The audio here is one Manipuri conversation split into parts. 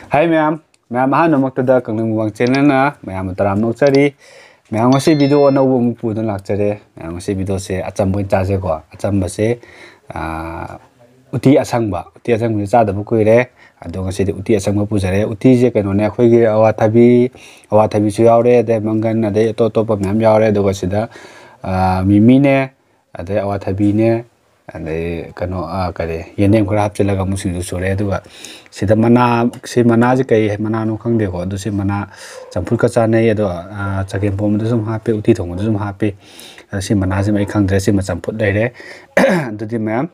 Hai ma'am han namaktada kanglei Mukbang channel na ma'am taram nokchari ma'am ngasi video anauba muk pudun lakchare ma'am ngasi video se achamba chaje ko achamba se uti asangba chadaba kuire ado ngasi de uti asangba pujare uti je kano ne akhoi gi awathabi su yaure de mangan ade to pa ma'am yaure do gasida mimi ne ade awathabi ne ade kano kare yendem khara hapchalaga musinju sore aduga sida mana si mana je kai mana no khangde ko adu si mana champur ka chanai ado chakem pom du sum hape uti thong du sum hape si mana je mai khangdre si ma champut leire adu di ma'am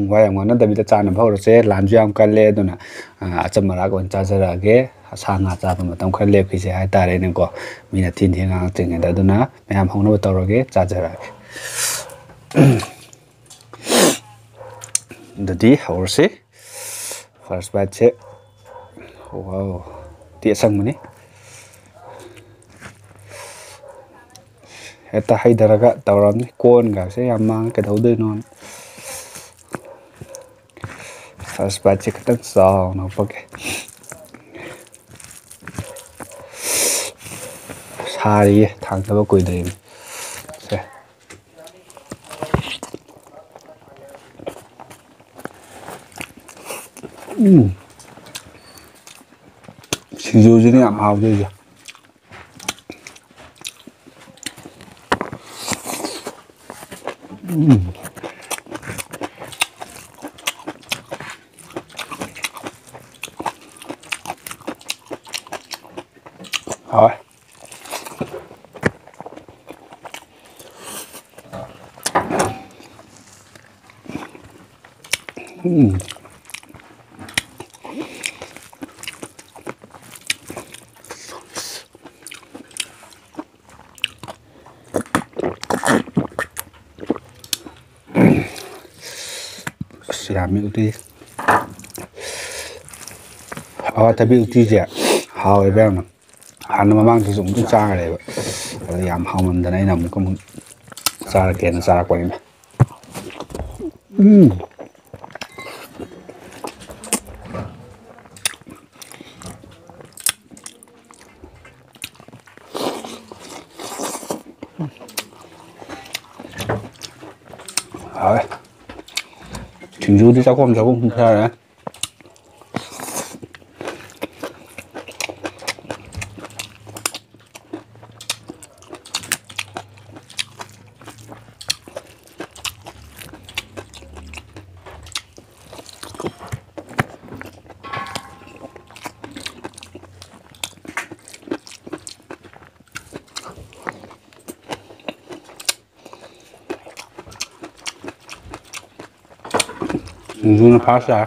wayang ngona da bita chana bhawro che lanju yam kalle aduna achamara ko chajara ge sanga chaba matam khar le khise hai tare ne ko mina thin thin ang ching da aduna ma'am hongna tawroge chajara Jadi harus sih first batch wow dia sang mani eta hai daraga tawram ni kon ga se yamang ke daudoi non first batch katan sa no pake sari thang ba koi dai se singju ji ni am hao de ja rồi Awathabi Utti Awathabi Utti je hawe bang hana mamang thu sum tu cha re ba yam hawman da nai nam ko cha ke na cha ko ni rồi singju đi cháu không sao đấy singju nó phá ra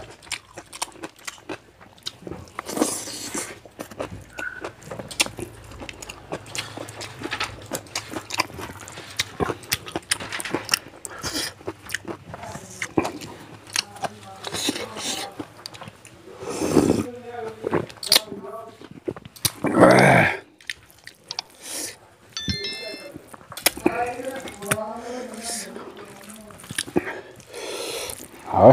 rồi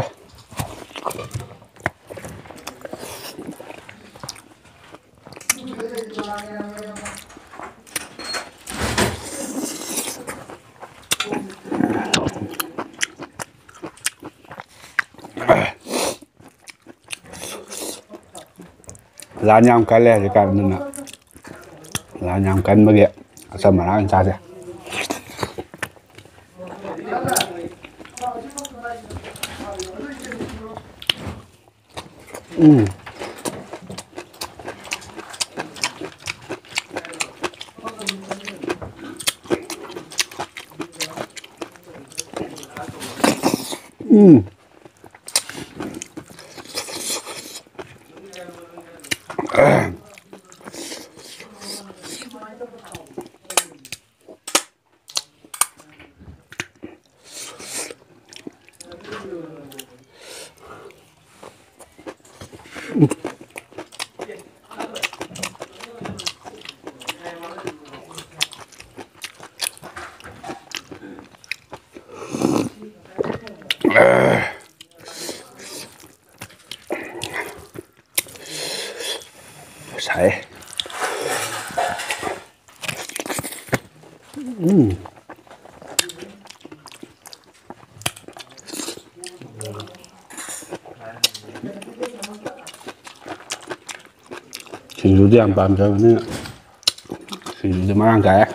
lá nhang cái lẻ thì cả nên là lá nhang cái mà kìa sao mà nó ăn sao vậy sai. Singju yang paham ni, singju mana kaya?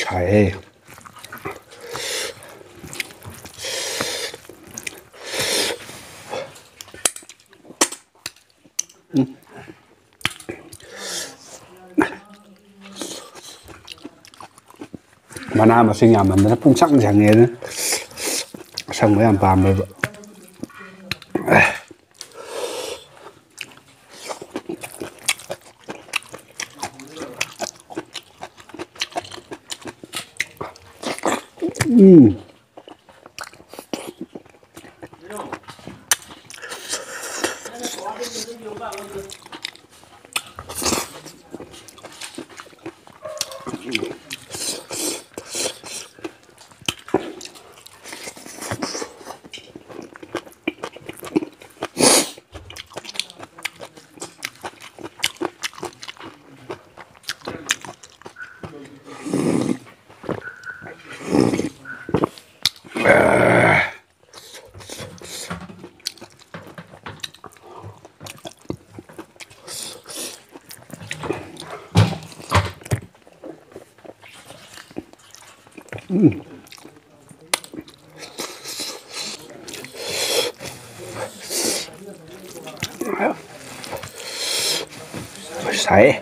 Sai. Mana masing yaman na pung sang sang ni, sang yang paham ba. Sai.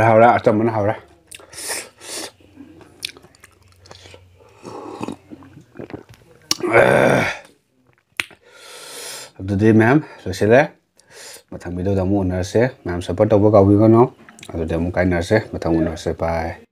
好了，怎么了？好了。ꯑꯗꯨꯗꯤ ꯃꯌꯥꯝ ꯂꯣꯏꯁꯤꯜꯂꯦ ꯃꯊꯪ ꯚꯤꯗꯤꯑꯣꯗ ꯑꯃꯨꯛ ꯎꯅꯔꯁꯦ ꯃꯌꯥꯝ ꯁꯞꯄꯣꯔꯠ ꯇꯧꯕ ꯀꯥꯎꯕꯤꯒꯅꯨ ꯑꯗꯨꯗꯤ ꯑꯃꯨꯛ ꯀꯥꯏꯅꯔꯁꯦ ꯃꯊꯪ ꯎꯅꯔꯁꯦ ꯕꯥꯏ